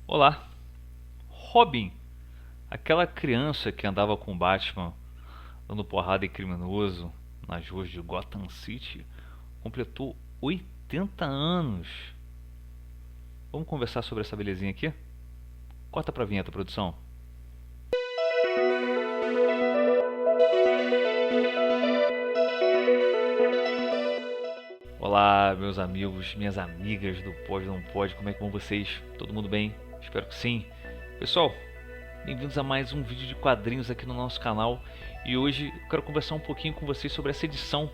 Olá, Robin, aquela criança que andava com Batman dando porrada em criminoso nas ruas de Gotham City, completou 80 anos. Vamos conversar sobre essa belezinha aqui? Corta pra vinheta, produção. Olá, meus amigos, minhas amigas do Pode Não Pode, como é que vão vocês? Todo mundo bem? Espero que sim. Pessoal, bem-vindos a mais um vídeo de quadrinhos aqui no nosso canal. E hoje eu quero conversar um pouquinho com vocês sobre essa edição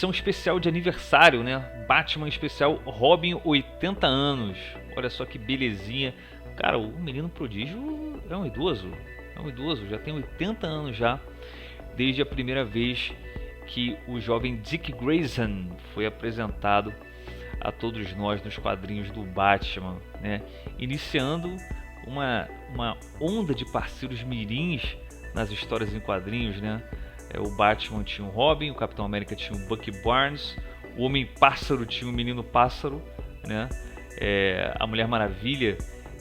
especial de aniversário, né? Batman especial Robin 80 anos. Olha só que belezinha. Cara, o menino prodígio é um idoso, já tem 80 anos já, desde a primeira vez que o jovem Dick Grayson foi apresentado a todos nós nos quadrinhos do Batman, né? Iniciando uma onda de parceiros mirins nas histórias em quadrinhos, né? O Batman tinha o Robin, o Capitão América tinha o Bucky Barnes, o Homem-Pássaro tinha o Menino Pássaro, né? A Mulher Maravilha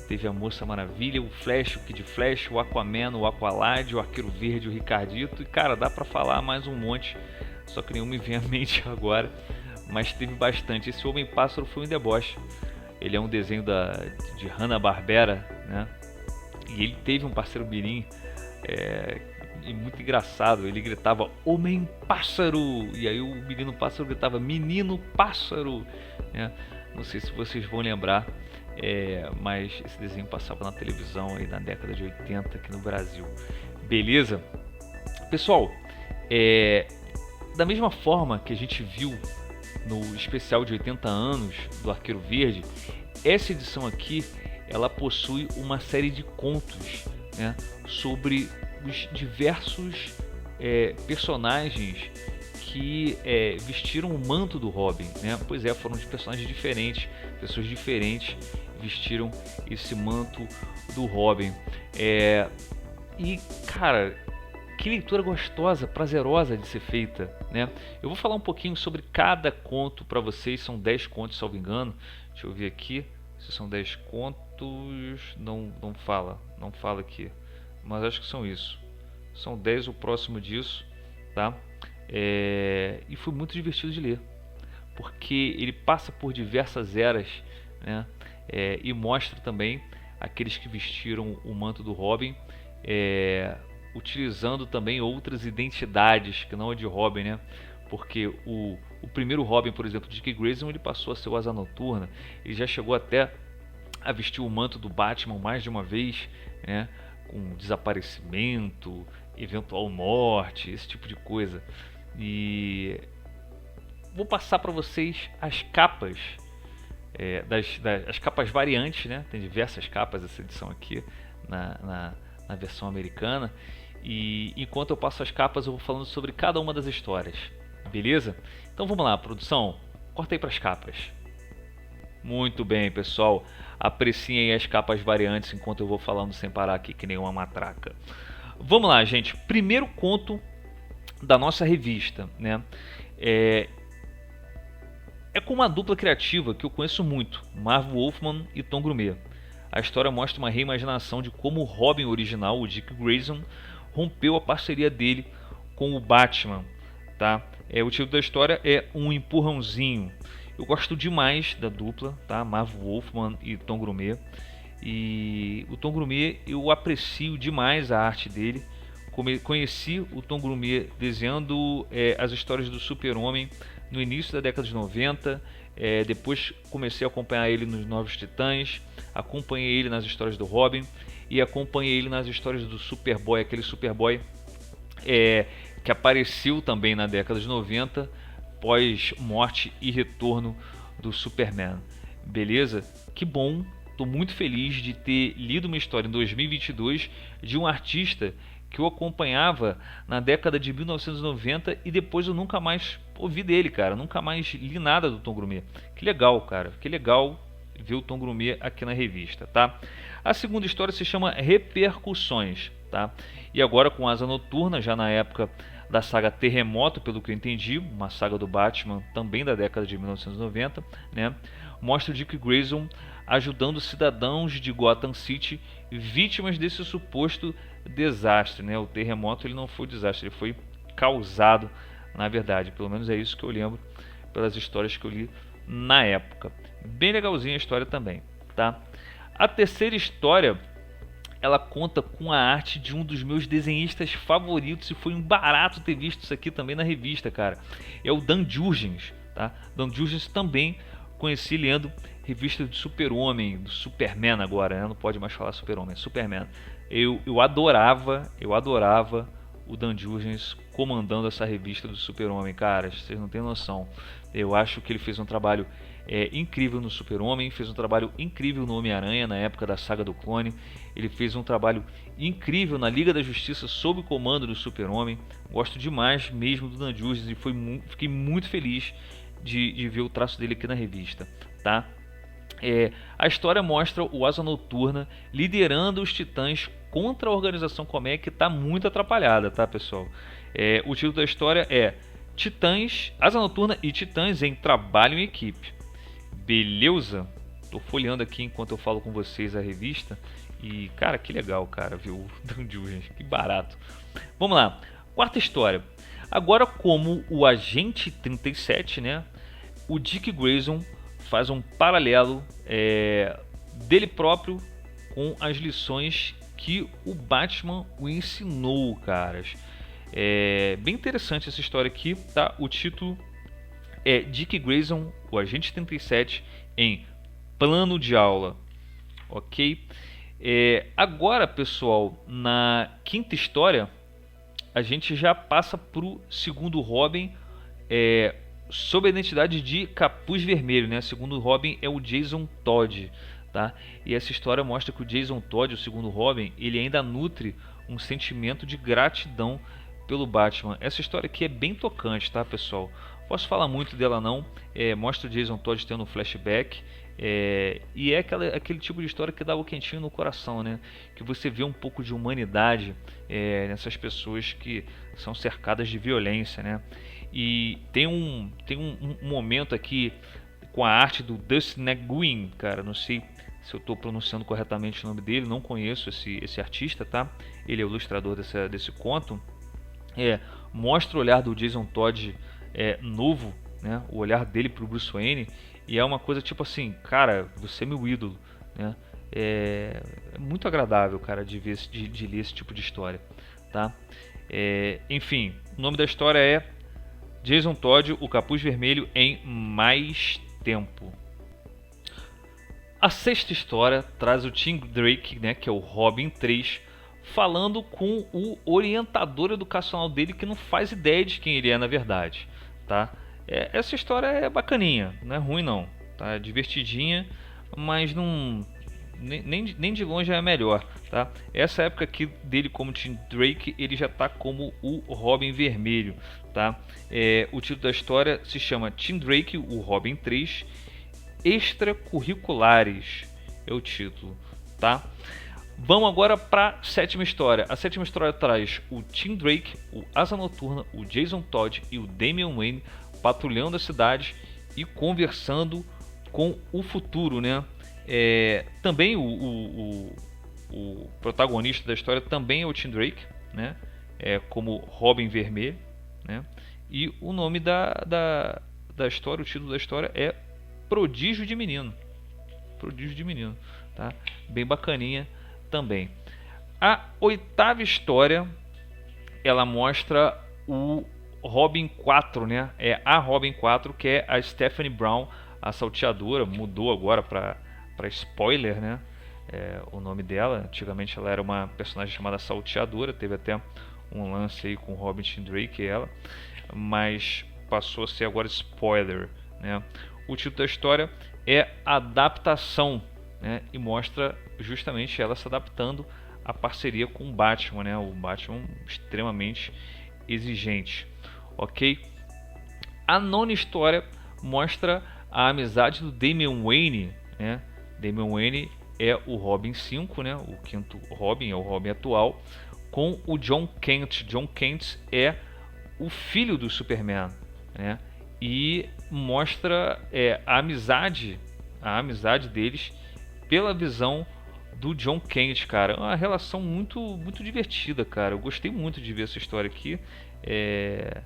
teve a Moça Maravilha, o Flash, o Kid Flash, o Aquaman, o Aqualad, o Arqueiro Verde, o Ricardito. E cara, dá pra falar mais um monte, só que nenhum me vem à mente agora, mas teve bastante. Esse Homem-Pássaro foi um deboche. Ele é um desenho de Hanna-Barbera, né? E ele teve um parceiro mirim, e muito engraçado. Ele gritava Homem-Pássaro, e aí o Menino Pássaro gritava Menino Pássaro, né? Não sei se vocês vão lembrar, mas esse desenho passava na televisão aí na década de 80 aqui no Brasil. Beleza? Pessoal, da mesma forma que a gente viu no especial de 80 anos do Arqueiro Verde, essa edição aqui ela possui uma série de contos, né, sobre os diversos personagens que vestiram o manto do Robin, né? Pois é, foram de personagens diferentes, pessoas diferentes vestiram esse manto do Robin. E cara, que leitura gostosa, prazerosa de ser feita, né? Eu vou falar um pouquinho sobre cada conto para vocês. São 10 contos, salvo engano. Deixa eu ver aqui se são 10 contos. Não fala aqui, mas acho que são isso. São 10 o próximo disso, tá? E foi muito divertido de ler, porque ele passa por diversas eras, né? E mostra também aqueles que vestiram o manto do Robin, utilizando também outras identidades que não a de Robin, né? Porque o primeiro Robin, por exemplo, Dick Grayson, ele passou a ser o Asa Noturna. Ele já chegou até a vestir o manto do Batman mais de uma vez, né? Com desaparecimento, eventual morte, esse tipo de coisa. E vou passar para vocês as capas, as capas variantes, né? Tem diversas capas essa edição aqui na versão americana. E enquanto eu passo as capas, eu vou falando sobre cada uma das histórias, beleza? Então vamos lá, produção, corta aí para as capas. Muito bem, pessoal, apreciem aí as capas variantes enquanto eu vou falando sem parar aqui que nem uma matraca. Vamos lá, gente. Primeiro conto da nossa revista, né? É com uma dupla criativa que eu conheço muito, Marv Wolfman e Tom Grummett. A história mostra uma reimaginação de como o Robin original, o Dick Grayson, rompeu a parceria dele com o Batman, tá? O título da história é Um Empurrãozinho. Eu gosto demais da dupla, tá? Marv Wolfman e Tom Grummett. E o Tom Grummett, eu aprecio demais a arte dele. Conheci o Tom Grummett desenhando as histórias do Super-Homem no início da década de 90. Depois comecei a acompanhar ele nos Novos Titãs, acompanhei ele nas histórias do Robin e acompanhei ele nas histórias do Superboy, aquele Superboy que apareceu também na década de 90, pós morte e retorno do Superman. Beleza? Que bom, estou muito feliz de ter lido uma história em 2022 de um artista que eu acompanhava na década de 1990 e depois eu nunca mais ouvi dele, cara. Nunca mais li nada do Tom Grummett. Que legal, cara. Que legal ver o Tom Grummett aqui na revista, tá? A segunda história se chama Repercussões, tá? E agora com Asa Noturna, já na época da saga Terremoto, pelo que eu entendi, uma saga do Batman também da década de 1990, né? Mostra o Dick Grayson ajudando cidadãos de Gotham City vítimas desse suposto desastre, né? O terremoto ele não foi um desastre, ele foi causado, na verdade, pelo menos é isso que eu lembro pelas histórias que eu li na época. Bem legalzinha a história também, tá? A terceira história, ela conta com a arte de um dos meus desenhistas favoritos e foi um barato ter visto isso aqui também na revista, cara. É o Dan Jurgens, tá? Dan Jurgens também conheci lendo revista de Super-Homem, do Superman agora, né? Não pode mais falar Super-Homem, Superman. Eu adorava o Dan Jurgens comandando essa revista do Super-Homem, cara, vocês não têm noção. Eu acho que ele fez um trabalho incrível no Super-Homem, fez um trabalho incrível no Homem-Aranha na época da saga do Clone, ele fez um trabalho incrível na Liga da Justiça sob o comando do Super-Homem. Gosto demais mesmo do Dan Jurgens e fiquei muito feliz de ver o traço dele aqui na revista, tá? A história mostra o Asa Noturna liderando os Titãs contra a organização Colmeia, que está muito atrapalhada, tá, pessoal? O título da história é Titãs, Asa Noturna e Titãs em trabalho em equipe. Beleza? Tô folheando aqui enquanto eu falo com vocês a revista e, cara, que legal, cara, viu? Dan Jurgens, que barato. Vamos lá, quarta história. Agora, como o Agente 37, né? O Dick Grayson faz um paralelo dele próprio com as lições que o Batman o ensinou, caras. Bem interessante essa história aqui, tá? O título é Dick Grayson, o Agente 37 em plano de aula, ok? Agora, pessoal, na quinta história, a gente já passa pro segundo Robin, sob a identidade de Capuz Vermelho, né? Segundo Robin é o Jason Todd, tá? E essa história mostra que o Jason Todd, o segundo Robin, ele ainda nutre um sentimento de gratidão pelo Batman. Essa história aqui é bem tocante, tá, pessoal? Posso falar muito dela não, mostra o Jason Todd tendo um flashback, e é aquele tipo de história que dá o quentinho no coração, né? Que você vê um pouco de humanidade nessas pessoas que são cercadas de violência, né? E tem um momento aqui com a arte do Dustin Nguyen, cara, não sei se eu estou pronunciando corretamente o nome dele, não conheço esse artista, tá? Ele é o ilustrador desse conto. Mostra o olhar do Jason Todd novo, né? O olhar dele pro Bruce Wayne, e é uma coisa tipo assim, cara, você é meu ídolo, né? É muito agradável, cara, de ler esse tipo de história, tá? Enfim, o nome da história é Jason Todd, o Capuz Vermelho em mais tempo. A sexta história traz o Tim Drake, né, que é o Robin 3, falando com o orientador educacional dele, que não faz ideia de quem ele é na verdade, tá? Essa história é bacaninha, não é ruim não, tá? É divertidinha, mas não nem de longe é a melhor, tá? Essa época aqui dele como Tim Drake, ele já tá como o Robin Vermelho, tá? O título da história se chama Tim Drake, o Robin 3, Extracurriculares é o título, tá? Vamos agora para a sétima história. A sétima história traz o Tim Drake, o Asa Noturna, o Jason Todd e o Damian Wayne patrulhando a cidade e conversando com o futuro, né? Também o protagonista da história também é o Tim Drake, né? Como Robin Vermelho, né? E o nome da história, o título da história é Prodígio de Menino. Prodígio de Menino, tá? Bem bacaninha também. A oitava história, ela mostra o Robin 4, né? A Robin 4, que é a Stephanie Brown, a salteadora, mudou agora para spoiler, né? O nome dela. Antigamente ela era uma personagem chamada Salteadora, teve até um lance aí com Robin Tim Drake e ela, mas passou a ser agora spoiler, né? O título da história é Adaptação, né? E mostra justamente ela se adaptando à parceria com o Batman, né? O Batman extremamente exigente, ok? A nona história mostra a amizade do Damian Wayne, né? Damian Wayne é o Robin 5, né? O quinto Robin, é o Robin atual, com o John Kent. John Kent é o filho do Superman, né? E mostra a amizade deles pela visão do John Kent, cara. É uma relação muito divertida, cara. Eu gostei muito de ver essa história aqui. É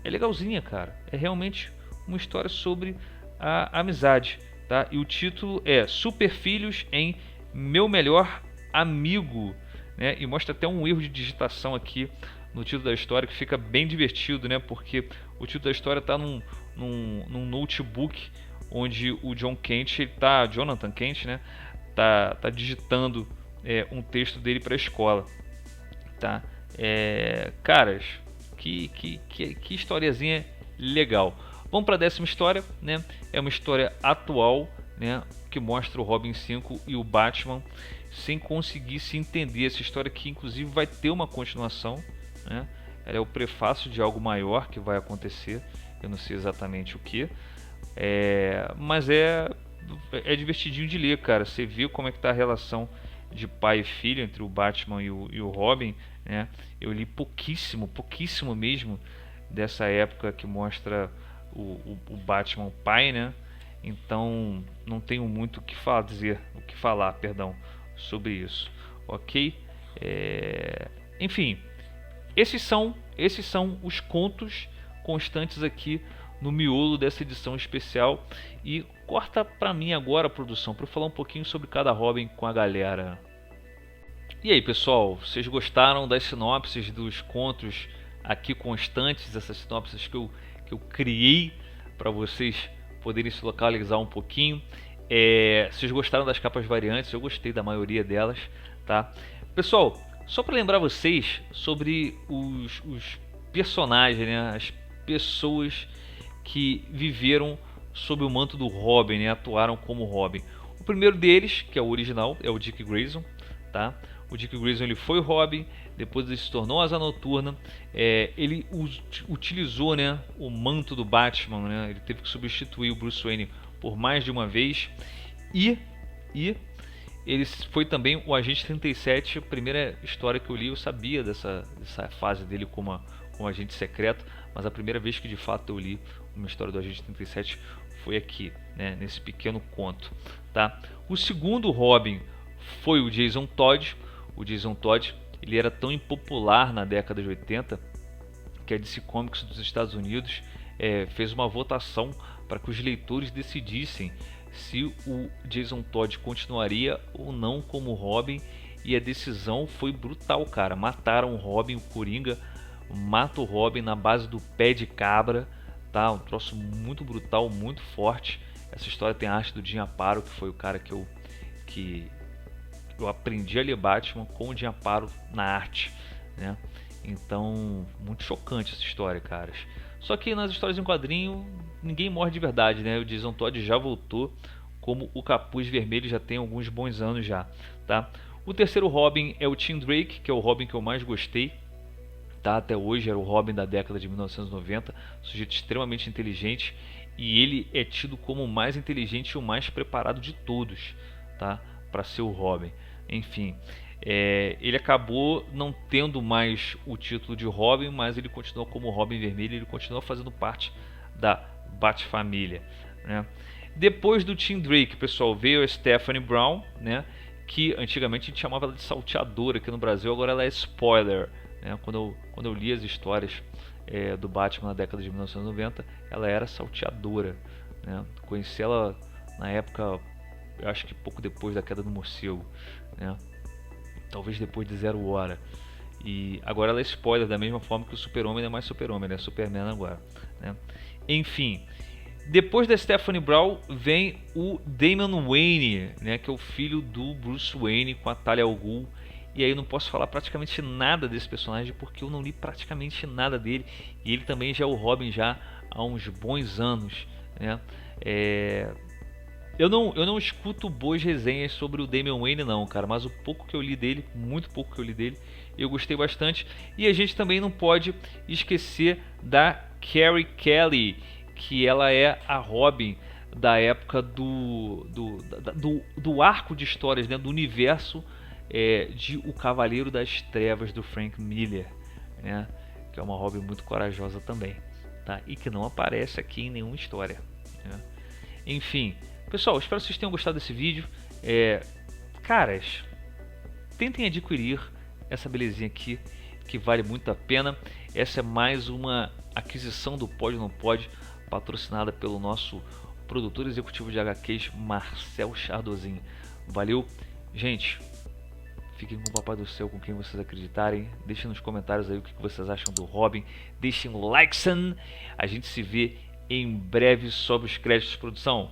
legalzinha, cara. É realmente uma história sobre a amizade, tá? E o título é Super Filhos em Meu Melhor Amigo, né? E mostra até um erro de digitação aqui no título da história, que fica bem divertido, né? Porque o título da história está num notebook onde o John Kent, Jonathan Kent, né? Tá digitando um texto dele para a escola, tá? Caras, que historiazinha legal. Vamos para a 10ª história, né? É uma história atual, né? Que mostra o Robin 5 e o Batman sem conseguir se entender. Essa história que inclusive vai ter uma continuação, né? Ela é o prefácio de algo maior que vai acontecer. Eu não sei exatamente o que, mas é divertidinho de ler, cara. Você viu como é que tá a relação de pai e filho entre o Batman e o Robin, né? Eu li pouquíssimo mesmo dessa época que mostra o Batman pai, né? Então não tenho muito o que falar sobre isso, ok? Enfim, esses são os contos constantes aqui no miolo dessa edição especial. E corta pra mim agora, produção, para eu falar um pouquinho sobre cada Robin com a galera. E aí, pessoal, vocês gostaram das sinopses dos contos aqui constantes, essas sinopses que eu criei para vocês poderem se localizar um pouquinho? Vocês gostaram das capas variantes? Eu gostei da maioria delas, tá? Pessoal, só para lembrar vocês sobre os personagens, né? As pessoas que viveram sob o manto do Robin, né? Atuaram como Robin. O primeiro deles, que é o original, é o Dick Grayson, tá? O Dick Grayson ele foi Robin, depois ele se tornou Asa Noturna. Ele utilizou, né, o manto do Batman, né? Ele teve que substituir o Bruce Wayne por mais de uma vez. E ele foi também o Agente 37. A primeira história que eu li, eu sabia dessa fase dele como agente secreto, mas a primeira vez que de fato eu li uma história do Agente 37 foi aqui, né, nesse pequeno conto, tá? O segundo Robin foi o Jason Todd. O Jason Todd, ele era tão impopular na década de 80 que a DC Comics dos Estados Unidos fez uma votação para que os leitores decidissem se o Jason Todd continuaria ou não como Robin, e a decisão foi brutal, cara. Mataram o Robin, o Coringa mata o Robin na base do pé de cabra, tá? Um troço muito brutal, muito forte. Essa história tem a arte do Jim Aparo, que foi o cara que eu aprendi a ler Batman com o Jim Aparo na arte, né? Então, muito chocante essa história, caras. Só que nas histórias em quadrinho, ninguém morre de verdade, né? O Jason Todd já voltou como o Capuz Vermelho, já tem alguns bons anos já, tá? O terceiro Robin é o Tim Drake, que é o Robin que eu mais gostei, tá? Até hoje era o Robin da década de 1990, sujeito extremamente inteligente, e ele é tido como o mais inteligente e o mais preparado de todos, tá? Para ser o Robin. Enfim, ele acabou não tendo mais o título de Robin, mas ele continuou como Robin Vermelho, ele continuou fazendo parte da Bat-família, né? Depois do Tim Drake, pessoal, veio a Stephanie Brown, né? Que antigamente a gente chamava ela de Salteadora aqui no Brasil, agora ela é Spoiler, né? Quando eu li as histórias do Batman na década de 1990, ela era Salteadora, né? Conheci ela na época, eu acho que pouco depois da Queda do Morcego, né? Talvez depois de Zero Hora. E agora ela é Spoiler, da mesma forma que o Super-Homem não é mais Super-Homem, é Superman agora, né? Enfim, depois da Stephanie Brown vem o Damian Wayne, né, que é o filho do Bruce Wayne com a Talia al Ghul. E aí eu não posso falar praticamente nada desse personagem porque eu não li praticamente nada dele. E ele também já é o Robin já há uns bons anos, né? Eu não escuto boas resenhas sobre o Damian Wayne não, cara, mas o pouco que eu li dele, muito pouco que eu li dele, eu gostei bastante. E a gente também não pode esquecer da Carrie Kelly, que ela é a Robin da época do arco de histórias, né, do universo de O Cavaleiro das Trevas do Frank Miller, né? que é uma hobby muito corajosa também, tá? E que não aparece aqui em nenhuma história, né? Enfim, pessoal, espero que vocês tenham gostado desse vídeo. Caras, tentem adquirir essa belezinha aqui, que vale muito a pena. Essa é mais uma aquisição do Pode ou Não Pode, patrocinada pelo nosso produtor executivo de HQs, Marcel Chardozin. Valeu, gente. Fiquem com o Papai do Céu, com quem vocês acreditarem. Deixem nos comentários aí o que vocês acham do Robin. Deixem o like. A gente se vê em breve sob os créditos de produção.